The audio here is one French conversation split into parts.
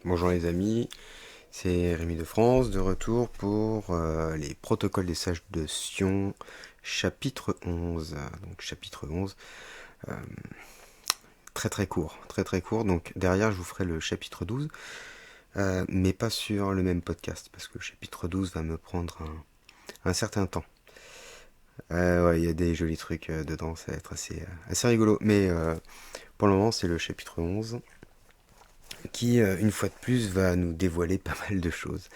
Bonjour les amis, c'est Rémi de France, de retour pour les protocoles des sages de Sion, chapitre 11. Donc chapitre 11, euh, très très court. Donc derrière je vous ferai le chapitre 12, mais pas sur le même podcast, parce que le chapitre 12 va me prendre un certain temps. Ouais, il y a des jolis trucs dedans, ça va être assez rigolo. Mais pour le moment c'est le chapitre 11, qui une fois de plus va nous dévoiler pas mal de choses.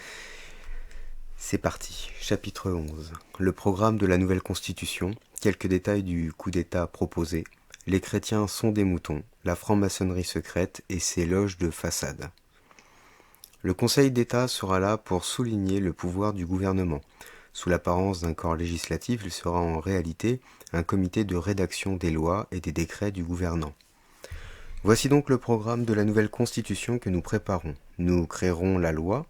C'est parti, chapitre 11. Le programme de la nouvelle constitution, quelques détails du coup d'État proposé, les chrétiens sont des moutons, la franc-maçonnerie secrète et ses loges de façade. Le Conseil d'État sera là pour souligner le pouvoir du gouvernement. Sous l'apparence d'un corps législatif, il sera en réalité un comité de rédaction des lois et des décrets du gouvernant. Voici donc le programme de la nouvelle constitution que nous préparons. Nous créerons la loi,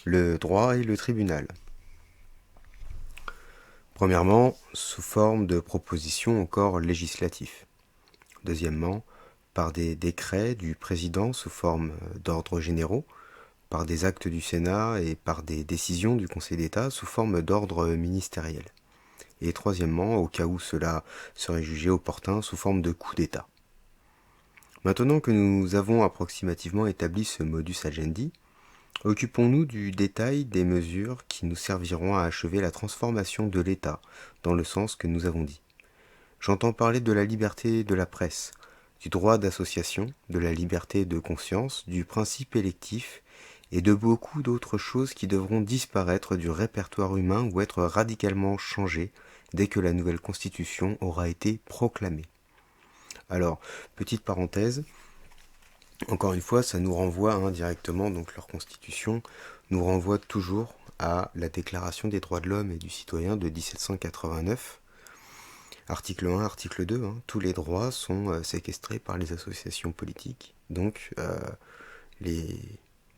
le droit et le tribunal. Premièrement, sous forme de propositions au corps législatif. Deuxièmement, par des décrets du président sous forme d'ordres généraux, par des actes du Sénat et par des décisions du Conseil d'État sous forme d'ordres ministériels. Et troisièmement, au cas où cela serait jugé opportun, sous forme de coup d'État. Maintenant que nous avons approximativement établi ce modus agendi, occupons-nous du détail des mesures qui nous serviront à achever la transformation de l'État, dans le sens que nous avons dit. J'entends parler de la liberté de la presse, du droit d'association, de la liberté de conscience, du principe électif et de beaucoup d'autres choses qui devront disparaître du répertoire humain ou être radicalement changées dès que la nouvelle constitution aura été proclamée. Alors, petite parenthèse, encore une fois, ça nous renvoie indirectement, donc leur constitution nous renvoie toujours à la Déclaration des droits de l'homme et du citoyen de 1789. Article 1, article 2, tous les droits sont séquestrés par les associations politiques. Donc les,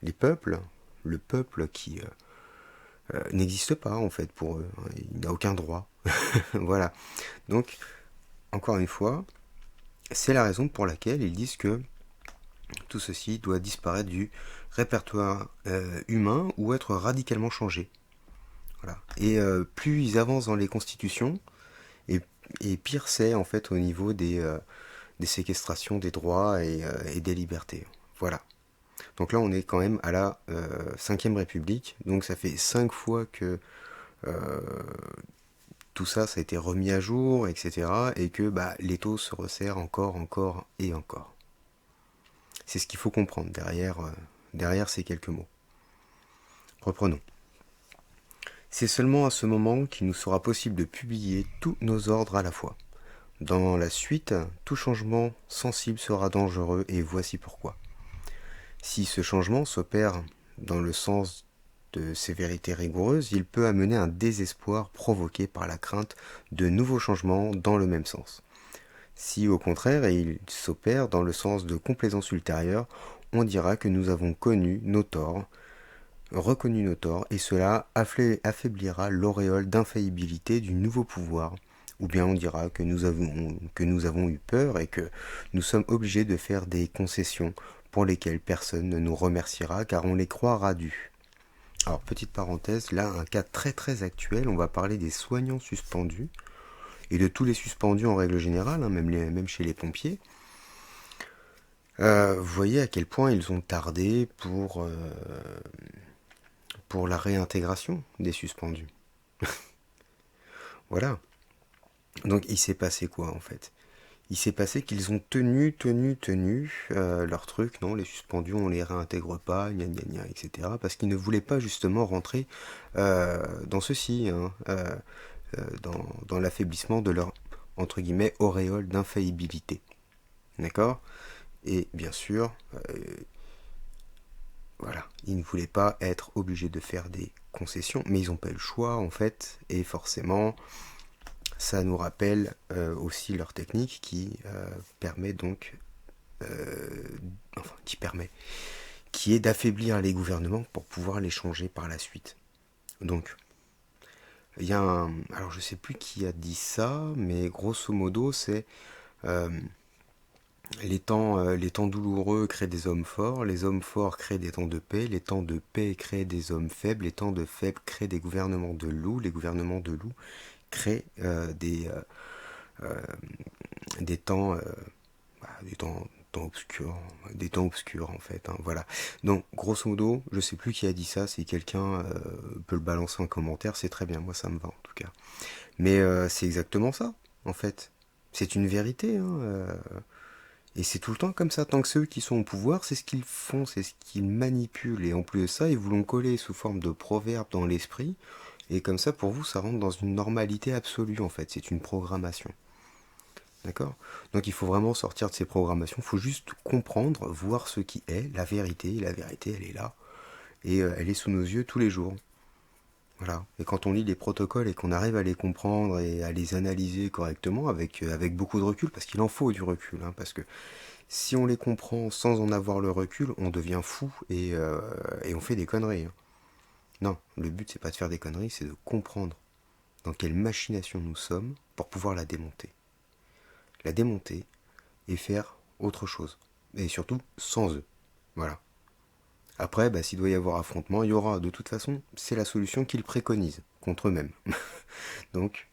les peuples, le peuple qui n'existe pas en fait pour eux, il n'a aucun droit. Voilà. Donc, encore une fois, c'est la raison pour laquelle ils disent que tout ceci doit disparaître du répertoire humain ou être radicalement changé. Voilà. Et plus ils avancent dans les constitutions, et, et pire c'est en fait au niveau des séquestrations des droits et des libertés. Voilà. Donc là, on est quand même à la 5ème République, donc ça fait 5 fois que euh, tout ça, ça a été remis à jour, etc. Et que l'étau se resserre encore, encore et encore. C'est ce qu'il faut comprendre derrière ces quelques mots. Reprenons. C'est seulement à ce moment qu'il nous sera possible de publier tous nos ordres à la fois. Dans la suite, tout changement sensible sera dangereux et voici pourquoi. Si ce changement s'opère dans le sens de sévérité rigoureuse, il peut amener un désespoir provoqué par la crainte de nouveaux changements dans le même sens. Si au contraire il s'opère dans le sens de complaisance ultérieure, on dira que nous avons connu nos torts, reconnu nos torts, et cela affaiblira l'auréole d'infaillibilité du nouveau pouvoir. Ou bien on dira que nous avons eu peur et que nous sommes obligés de faire des concessions pour lesquelles personne ne nous remerciera car on les croira dus. Alors petite parenthèse, là un cas très très actuel, on va parler des soignants suspendus et de tous les suspendus en règle générale, même chez les pompiers. Vous voyez à quel point ils ont tardé pour la réintégration des suspendus. Voilà. Donc il s'est passé quoi en fait? Il s'est passé qu'ils ont tenu leur truc, non, les suspendus on les réintègre pas, gna gna gna, etc. Parce qu'ils ne voulaient pas justement rentrer dans ceci, dans l'affaiblissement de leur, entre guillemets, auréole d'infaillibilité. D'accord? Et bien sûr, voilà, ils ne voulaient pas être obligés de faire des concessions, mais ils n'ont pas eu le choix en fait, et forcément, ça nous rappelle aussi leur technique qui permet donc, enfin, qui est d'affaiblir les gouvernements pour pouvoir les changer par la suite. Donc, il y a alors je sais plus qui a dit ça, mais grosso modo, c'est euh, les temps douloureux créent des hommes forts, les hommes forts créent des temps de paix, les temps de paix créent des hommes faibles, les temps de faibles créent des gouvernements de loups, les gouvernements de loups créent des temps, temps obscurs, des temps obscurs en fait, hein, voilà. Donc grosso modo, je sais plus qui a dit ça, si quelqu'un peut le balancer en commentaire, c'est très bien, moi ça me va en tout cas. Mais c'est exactement ça, en fait. C'est une vérité, hein, et c'est tout le temps comme ça, tant que ceux qui sont au pouvoir, c'est ce qu'ils font, c'est ce qu'ils manipulent, et en plus de ça, ils vous l'ont collé sous forme de proverbe dans l'esprit, et comme ça, pour vous, ça rentre dans une normalité absolue, en fait, c'est une programmation. D'accord. Donc il faut vraiment sortir de ces programmations, il faut juste comprendre, voir ce qui est, la vérité, elle est là, et elle est sous nos yeux tous les jours. Voilà. Et quand on lit les protocoles et qu'on arrive à les comprendre et à les analyser correctement, avec beaucoup de recul, parce qu'il en faut du recul, hein, parce que si on les comprend sans en avoir le recul, on devient fou et on fait des conneries, hein. Non, le but c'est pas de faire des conneries, c'est de comprendre dans quelle machination nous sommes pour pouvoir la démonter. La démonter et faire autre chose. Et surtout sans eux. Voilà. Après, s'il doit y avoir affrontement, il y aura. De toute façon, c'est la solution qu'ils préconisent, contre eux-mêmes. Donc,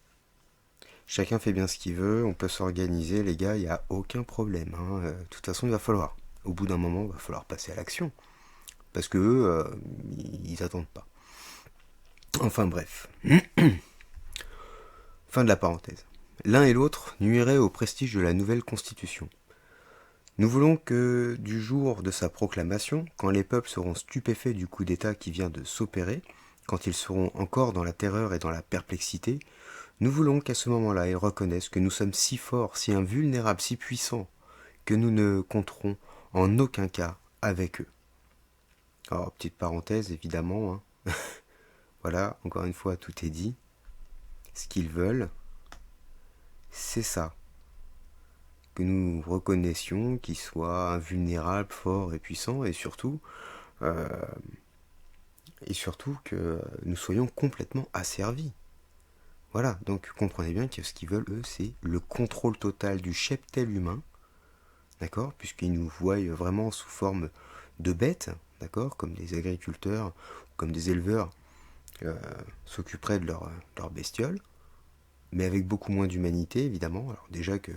chacun fait bien ce qu'il veut, on peut s'organiser, les gars, il n'y a aucun problème, hein. De toute façon, il va falloir. Au bout d'un moment, il va falloir passer à l'action. Parce que eux, ils attendent pas. Enfin bref. Fin de la parenthèse. L'un et l'autre nuiraient au prestige de la nouvelle constitution. Nous voulons que, du jour de sa proclamation, quand les peuples seront stupéfaits du coup d'État qui vient de s'opérer, quand ils seront encore dans la terreur et dans la perplexité, nous voulons qu'à ce moment-là, ils reconnaissent que nous sommes si forts, si invulnérables, si puissants, que nous ne compterons en aucun cas avec eux. Alors, petite parenthèse, évidemment, hein. Voilà, encore une fois, tout est dit. Ce qu'ils veulent, c'est ça. Que nous reconnaissions qu'ils soient invulnérables, forts et puissants, euh, et surtout que nous soyons complètement asservis. Voilà, donc comprenez bien que ce qu'ils veulent, eux, c'est le contrôle total du cheptel humain, d'accord, puisqu'ils nous voient vraiment sous forme de bêtes, d'accord, comme des agriculteurs, comme des éleveurs euh, s'occuperaient de leurs bestioles, mais avec beaucoup moins d'humanité, évidemment. Alors déjà que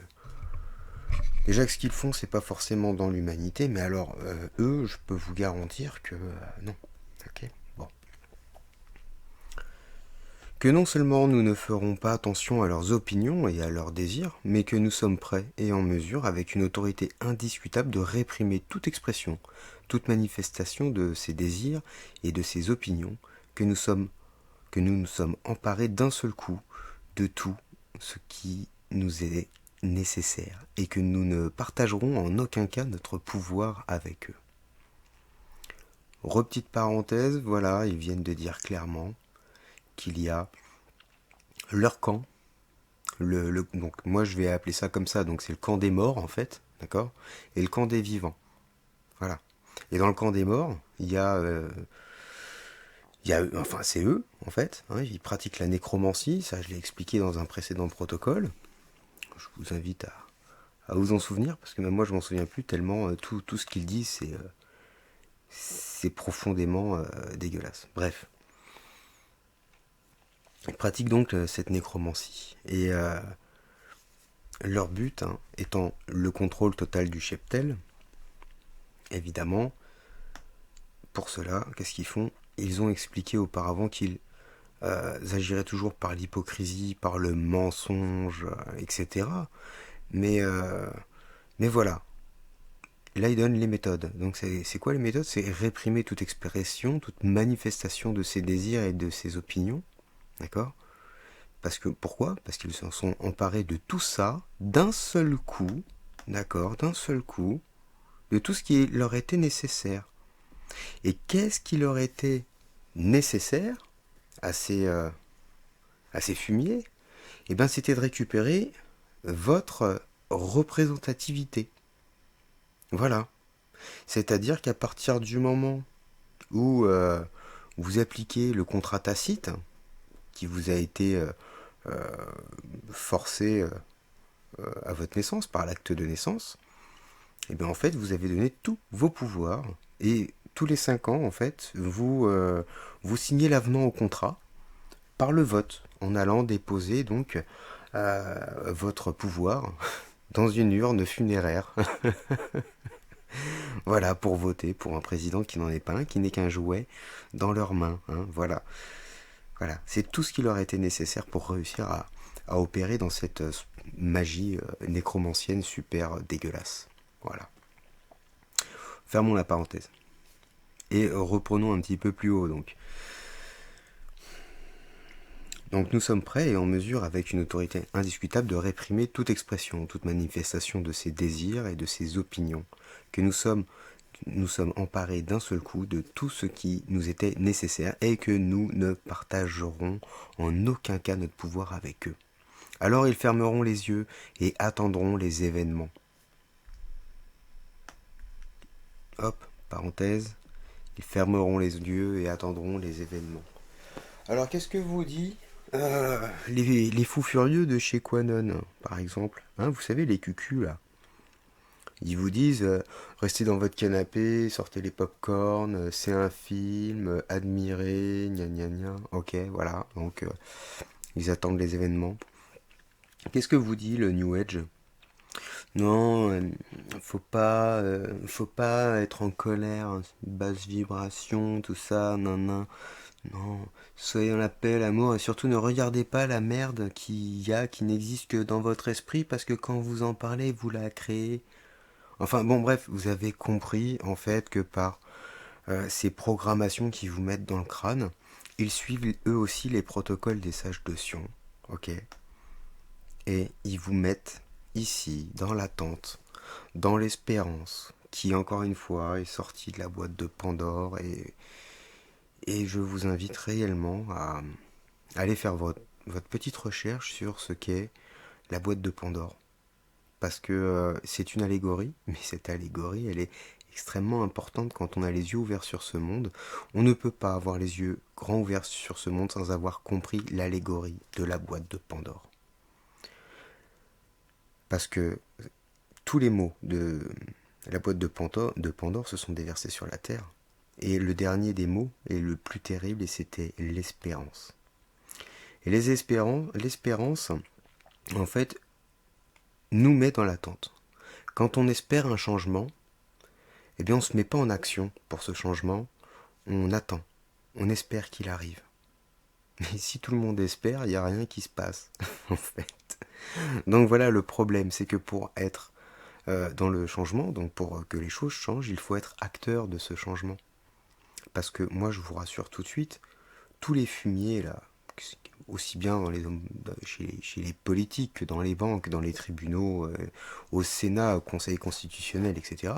ce qu'ils font, c'est pas forcément dans l'humanité, mais alors eux, je peux vous garantir que non. Ok. Bon. Que non seulement nous ne ferons pas attention à leurs opinions et à leurs désirs, mais que nous sommes prêts et en mesure, avec une autorité indiscutable, de réprimer toute expression, toute manifestation de ces désirs et de ces opinions, que nous nous sommes emparés d'un seul coup de tout ce qui nous est nécessaire et que nous ne partagerons en aucun cas notre pouvoir avec eux. Repetite parenthèse, voilà, ils viennent de dire clairement qu'il y a leur camp, donc moi je vais appeler ça comme ça, donc c'est le camp des morts en fait, d'accord, et le camp des vivants. Voilà. Et dans le camp des morts, enfin c'est eux en fait, hein, ils pratiquent la nécromancie, ça je l'ai expliqué dans un précédent protocole. Je vous invite à vous en souvenir, parce que même moi je m'en souviens plus tellement tout ce qu'ils disent c'est profondément dégueulasse. Bref. Ils pratiquent donc cette nécromancie. Et leur but, hein, étant le contrôle total du cheptel, évidemment, pour cela, qu'est-ce qu'ils font? Ils ont expliqué auparavant qu'ils agiraient toujours par l'hypocrisie, par le mensonge, etc. Mais voilà, là ils donnent les méthodes. Donc c'est quoi les méthodes? C'est réprimer toute expression, toute manifestation de ses désirs et de ses opinions. D'accord? Pourquoi? Parce qu'ils se sont emparés de tout ça d'un seul coup, d'accord, d'un seul coup, de tout ce qui leur était nécessaire. Et qu'est-ce qui leur était nécessaire à ces fumiers? Eh bien, c'était de récupérer votre représentativité. Voilà. C'est-à-dire qu'à partir du moment où vous appliquez le contrat tacite, qui vous a été forcé à votre naissance, par l'acte de naissance, Et bien en fait, vous avez donné tous vos pouvoirs, et tous les 5 ans, en fait, vous signez l'avenant au contrat par le vote, en allant déposer donc votre pouvoir dans une urne funéraire. Voilà, pour voter pour un président qui n'en est pas un, qui n'est qu'un jouet dans leurs mains. Hein, voilà. Voilà. C'est tout ce qui leur a été nécessaire pour réussir à opérer dans cette magie nécromancienne super dégueulasse. Voilà. Fermons la parenthèse. Et reprenons un petit peu plus haut donc. Donc nous sommes prêts et en mesure, avec une autorité indiscutable, de réprimer toute expression, toute manifestation de ses désirs et de ses opinions, que nous sommes emparés d'un seul coup de tout ce qui nous était nécessaire et que nous ne partagerons en aucun cas notre pouvoir avec eux. Alors ils fermeront les yeux et attendront les événements. Hop, parenthèse, ils fermeront les yeux et attendront les événements. Alors qu'est-ce que vous dit les fous furieux de chez Quanon, par exemple, hein, vous savez, les cucus là. Ils vous disent restez dans votre canapé, sortez les pop-corn, c'est un film, admirez, gna gna gna. Ok, voilà, donc ils attendent les événements. Qu'est-ce que vous dit le New Age? Non, faut pas être en colère, hein, basse vibration, tout ça, nan nan. Non, soyez en la paix, l'amour, et surtout ne regardez pas la merde qu'il y a, qui n'existe que dans votre esprit, parce que quand vous en parlez, vous la créez. Enfin bon, bref, vous avez compris en fait que par ces programmations qui vous mettent dans le crâne, ils suivent eux aussi les protocoles des sages de Sion, ok? Et ils vous mettent ici, dans l'attente, dans l'espérance, qui encore une fois est sortie de la boîte de Pandore, et je vous invite réellement à aller faire votre petite recherche sur ce qu'est la boîte de Pandore. Parce que c'est une allégorie, mais cette allégorie, elle est extrêmement importante quand on a les yeux ouverts sur ce monde. On ne peut pas avoir les yeux grands ouverts sur ce monde sans avoir compris l'allégorie de la boîte de Pandore. Parce que tous les mots de la boîte de Pandore se sont déversés sur la terre. Et le dernier des mots est le plus terrible, et c'était l'espérance. Et l'espérance, en fait, nous met dans l'attente. Quand on espère un changement, eh bien on ne se met pas en action pour ce changement, on attend, on espère qu'il arrive. Mais si tout le monde espère, il n'y a rien qui se passe, en fait. Donc voilà le problème, c'est que pour être dans le changement, donc pour que les choses changent, il faut être acteur de ce changement. Parce que moi, je vous rassure tout de suite, tous les fumiers, là, aussi bien chez les politiques que dans les banques, dans les tribunaux, au Sénat, au Conseil constitutionnel, etc.,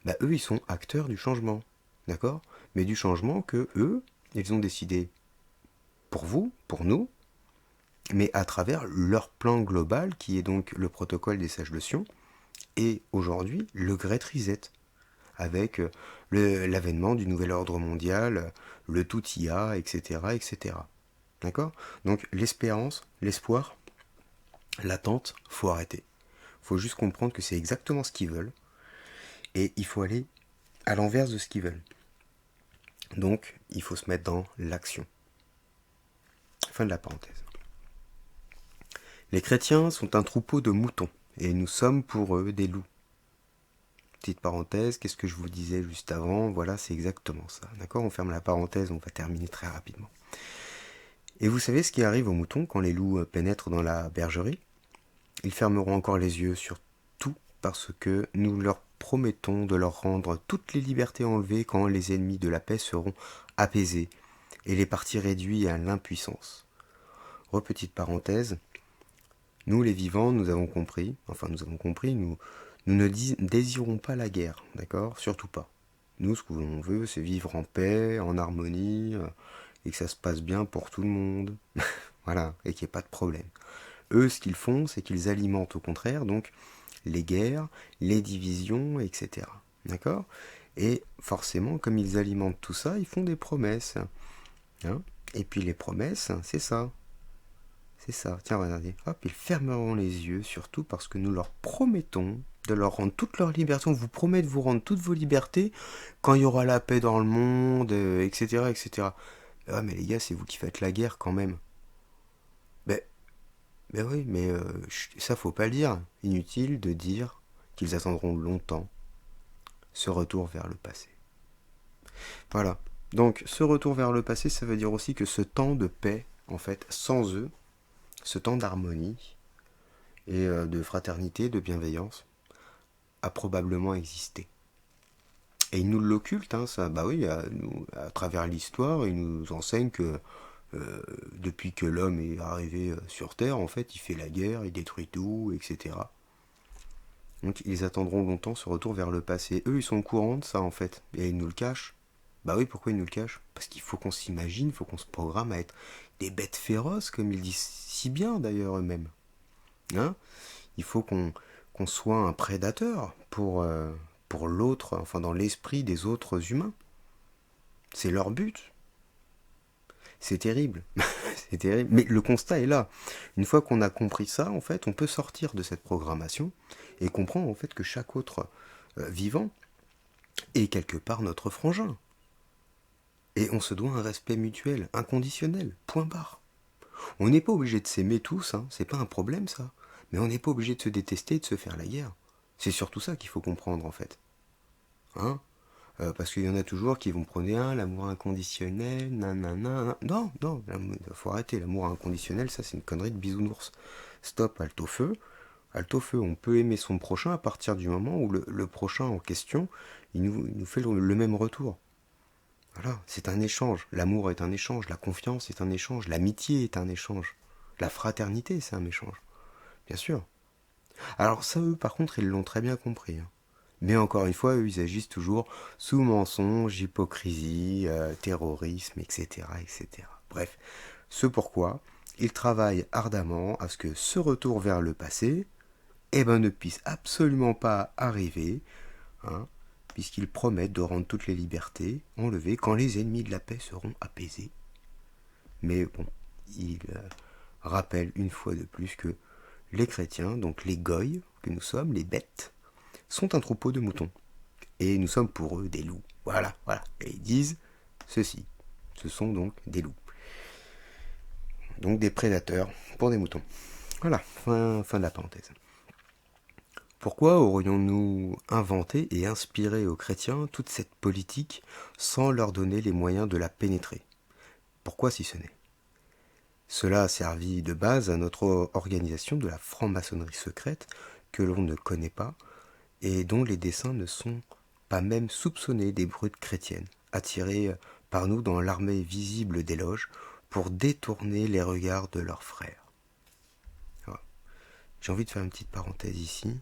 bah, eux, ils sont acteurs du changement. D'accord? Mais du changement que eux, ils ont décidé pour vous, pour nous, mais à travers leur plan global, qui est donc le protocole des sages de Sion, et aujourd'hui, le Great Reset, avec l'avènement du nouvel ordre mondial, le tout IA, etc., etc. D'accord? Donc l'espérance, l'espoir, l'attente, faut arrêter. Faut juste comprendre que c'est exactement ce qu'ils veulent, et il faut aller à l'envers de ce qu'ils veulent. Donc il faut se mettre dans l'action. Fin de la parenthèse. Les chrétiens sont un troupeau de moutons, et nous sommes pour eux des loups. Petite parenthèse, qu'est-ce que je vous disais juste avant? Voilà, c'est exactement ça. D'accord? On ferme la parenthèse, on va terminer très rapidement. Et vous savez ce qui arrive aux moutons quand les loups pénètrent dans la bergerie? Ils fermeront encore les yeux sur tout parce que nous leur promettons de leur rendre toutes les libertés enlevées quand les ennemis de la paix seront apaisés et les partis réduits à l'impuissance. Petite parenthèse, nous les vivants, nous avons compris, nous ne désirons pas la guerre, d'accord? Surtout pas. Nous, ce que l'on veut, c'est vivre en paix, en harmonie, et que ça se passe bien pour tout le monde. Voilà, et qu'il n'y ait pas de problème. Eux, ce qu'ils font, c'est qu'ils alimentent au contraire, donc, les guerres, les divisions, etc. D'accord? Et forcément, comme ils alimentent tout ça, ils font des promesses. Hein? Et puis les promesses, c'est ça. C'est ça. Tiens, regardez. Hop, ils fermeront les yeux, surtout parce que nous leur promettons de leur rendre toute leur liberté. On vous promet de vous rendre toutes vos libertés quand il y aura la paix dans le monde, etc., etc. Ah, mais les gars, c'est vous qui faites la guerre quand même. Ben, ben oui, mais ça faut pas le dire. Inutile de dire qu'ils attendront longtemps ce retour vers le passé. Voilà. Donc, ce retour vers le passé, ça veut dire aussi que ce temps de paix, en fait, sans eux, ce temps d'harmonie et de fraternité, de bienveillance, a probablement existé. Et ils nous l'occultent, hein, ça. Bah oui, à travers l'histoire, ils nous enseignent que depuis que l'homme est arrivé sur Terre, en fait, il fait la guerre, il détruit tout, etc. Donc ils attendront longtemps ce retour vers le passé. Eux, ils sont au courant de ça, en fait. Et ils nous le cachent. Bah oui, pourquoi ils nous le cachent? Parce qu'il faut qu'on s'imagine, il faut qu'on se programme à être des bêtes féroces, comme ils disent si bien d'ailleurs eux-mêmes. Hein, il faut qu'on soit un prédateur pour l'autre, enfin dans l'esprit des autres humains. C'est leur but. C'est terrible. C'est terrible. Mais le constat est là. Une fois qu'on a compris ça, en fait, on peut sortir de cette programmation et comprendre en fait que chaque autre vivant est quelque part notre frangin. Et on se doit un respect mutuel, inconditionnel, point barre. On n'est pas obligé de s'aimer tous, hein, c'est pas un problème ça. Mais on n'est pas obligé de se détester et de se faire la guerre. C'est surtout ça qu'il faut comprendre en fait. Hein, parce qu'il y en a toujours qui vont prôner l'amour inconditionnel, nanana. Non, non, faut arrêter. L'amour inconditionnel, ça c'est une connerie de bisounours. Stop, halte au feu. Halte au feu, on peut aimer son prochain à partir du moment où le prochain en question, il nous fait le même retour. Voilà, c'est un échange. L'amour est un échange, la confiance est un échange, l'amitié est un échange, la fraternité c'est un échange, bien sûr. Alors ça, eux, par contre, ils l'ont très bien compris, hein. Mais encore une fois, eux, ils agissent toujours sous mensonge, hypocrisie, terrorisme, etc., etc. Bref, ce pourquoi ils travaillent ardemment à ce que ce retour vers le passé, ne puisse absolument pas arriver, hein, puisqu'ils promettent de rendre toutes les libertés enlevées quand les ennemis de la paix seront apaisés. Mais bon, ils rappellent une fois de plus que les chrétiens, donc les goïs que nous sommes, les bêtes, sont un troupeau de moutons. Et nous sommes pour eux des loups. Voilà, voilà. Et ils disent ceci. Ce sont donc des loups. Donc des prédateurs pour des moutons. Voilà, fin de la parenthèse. Pourquoi aurions-nous inventé et inspiré aux chrétiens toute cette politique sans leur donner les moyens de la pénétrer? Pourquoi si ce n'est? Cela a servi de base à notre organisation de la franc-maçonnerie secrète que l'on ne connaît pas et dont les desseins ne sont pas même soupçonnés des brutes chrétiennes, attirées par nous dans l'armée visible des loges pour détourner les regards de leurs frères. Voilà. J'ai envie de faire une petite parenthèse ici,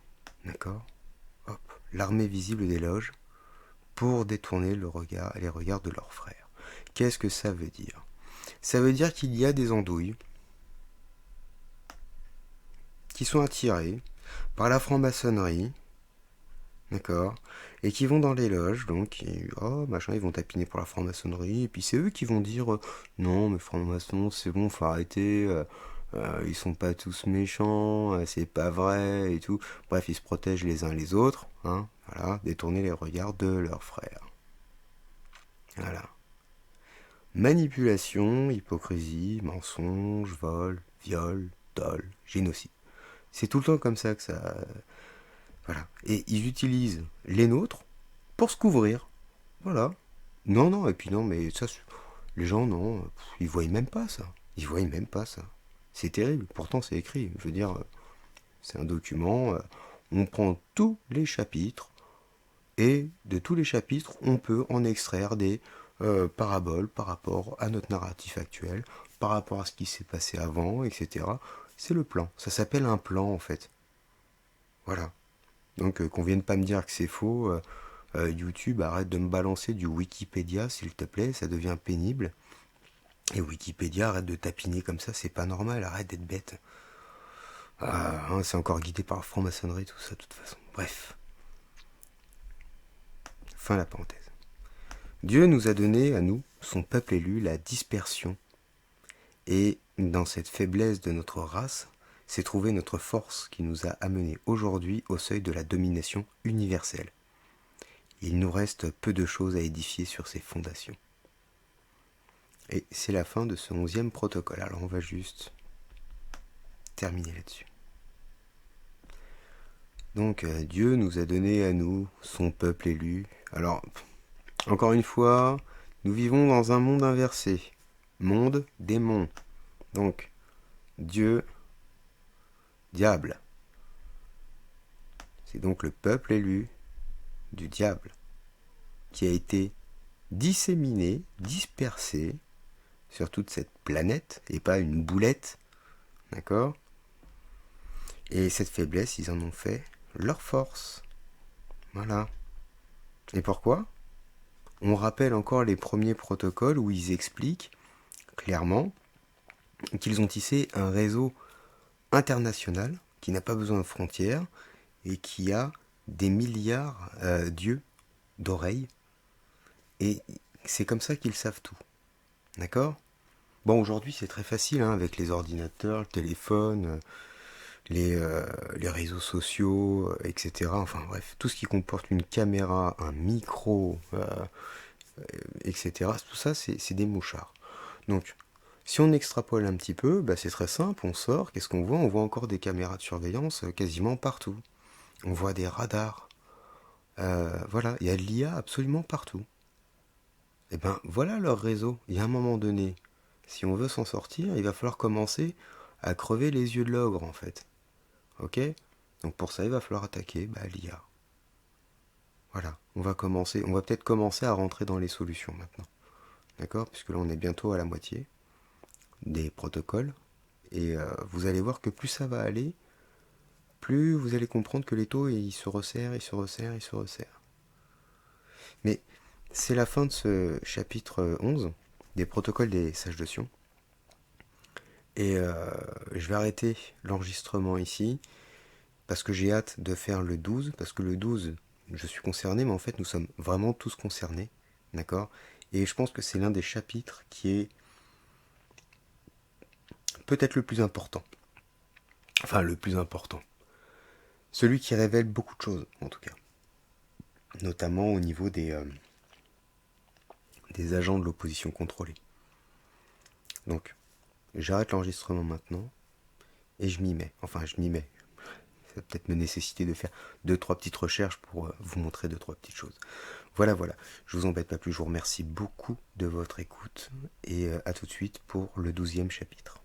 d'accord? Hop, l'armée visible des loges pour détourner les regards de leurs frères. Qu'est-ce que ça veut dire? Ça veut dire qu'il y a des andouilles qui sont attirées par la franc-maçonnerie, d'accord, et qui vont dans les loges, donc, ils vont tapiner pour la franc-maçonnerie, et puis c'est eux qui vont dire non, mais franc-maçon, c'est bon, faut arrêter, ils sont pas tous méchants, c'est pas vrai, et tout. Bref, ils se protègent les uns les autres, hein, voilà, détourner les regards de leurs frères. Voilà. Manipulation, hypocrisie, mensonge, vol, viol, dol, génocide. C'est tout le temps comme ça que ça. Voilà. Et ils utilisent les nôtres pour se couvrir. Voilà. Non, non, et puis non, mais ça, les gens, non, ils voient même pas ça. Ils voient même pas ça. C'est terrible. Pourtant, c'est écrit. Je veux dire, c'est un document. On prend tous les chapitres. Et de tous les chapitres, on peut en extraire des paraboles par rapport à notre narratif actuel, par rapport à ce qui s'est passé avant, etc. C'est le plan. Ça s'appelle un plan, en fait. Voilà. Donc qu'on vienne pas me dire que c'est faux. YouTube, arrête de me balancer du Wikipédia, s'il te plaît, ça devient pénible. Et Wikipédia, arrête de tapiner comme ça, c'est pas normal, arrête d'être bête. C'est encore guidé par la franc-maçonnerie, tout ça, de toute façon. Bref. Fin de la parenthèse. Dieu nous a donné, à nous, son peuple élu, la dispersion. Et dans cette faiblesse de notre race, c'est trouver notre force qui nous a amenés aujourd'hui au seuil de la domination universelle. Il nous reste peu de choses à édifier sur ces fondations. Et c'est la fin de ce 11e protocole. Alors on va juste terminer là-dessus. Donc Dieu nous a donné à nous, son peuple élu. Alors, encore une fois, nous vivons dans un monde inversé. Monde, démon. Donc, Dieu, diable. C'est donc le peuple élu du diable qui a été disséminé, dispersé sur toute cette planète et pas une boulette, d'accord? Et cette faiblesse, ils en ont fait leur force. Voilà. Et pourquoi? On rappelle encore les premiers protocoles où ils expliquent clairement qu'ils ont tissé un réseau international qui n'a pas besoin de frontières et qui a des milliards d'yeux, d'oreilles. Et c'est comme ça qu'ils savent tout. D'accord? Bon, aujourd'hui, c'est très facile, hein, avec les ordinateurs, le téléphone, les réseaux sociaux, etc. Enfin bref, tout ce qui comporte une caméra, un micro, etc. Tout ça, c'est des mouchards. Donc, si on extrapole un petit peu, bah, c'est très simple, on sort, qu'est-ce qu'on voit? On voit encore des caméras de surveillance quasiment partout. On voit des radars. Voilà, il y a de l'IA absolument partout. Et ben voilà leur réseau. Il y a un moment donné, si on veut s'en sortir, il va falloir commencer à crever les yeux de l'ogre en fait. Ok? Donc pour ça, il va falloir attaquer l'IA. Voilà, on va peut-être commencer à rentrer dans les solutions maintenant. D'accord? Puisque là on est bientôt à la moitié des protocoles. Et vous allez voir que plus ça va aller, plus vous allez comprendre que les taux ils se resserrent, ils se resserrent, ils se resserrent. Mais c'est la fin de ce chapitre 11 des protocoles des sages de Sion. Et je vais arrêter l'enregistrement ici parce que j'ai hâte de faire le 12, parce que le 12, je suis concerné, mais en fait nous sommes vraiment tous concernés, d'accord? Et je pense que c'est l'un des chapitres qui est peut-être le plus important. Enfin, le plus important. Celui qui révèle beaucoup de choses, en tout cas. Notamment au niveau des agents de l'opposition contrôlée. Donc, j'arrête l'enregistrement maintenant et je m'y mets. Enfin, je m'y mets. Ça va peut-être me nécessiter de faire 2-3 petites recherches pour vous montrer 2-3 petites choses. Voilà. Je vous embête pas plus. Je vous remercie beaucoup de votre écoute et à tout de suite pour le 12e chapitre.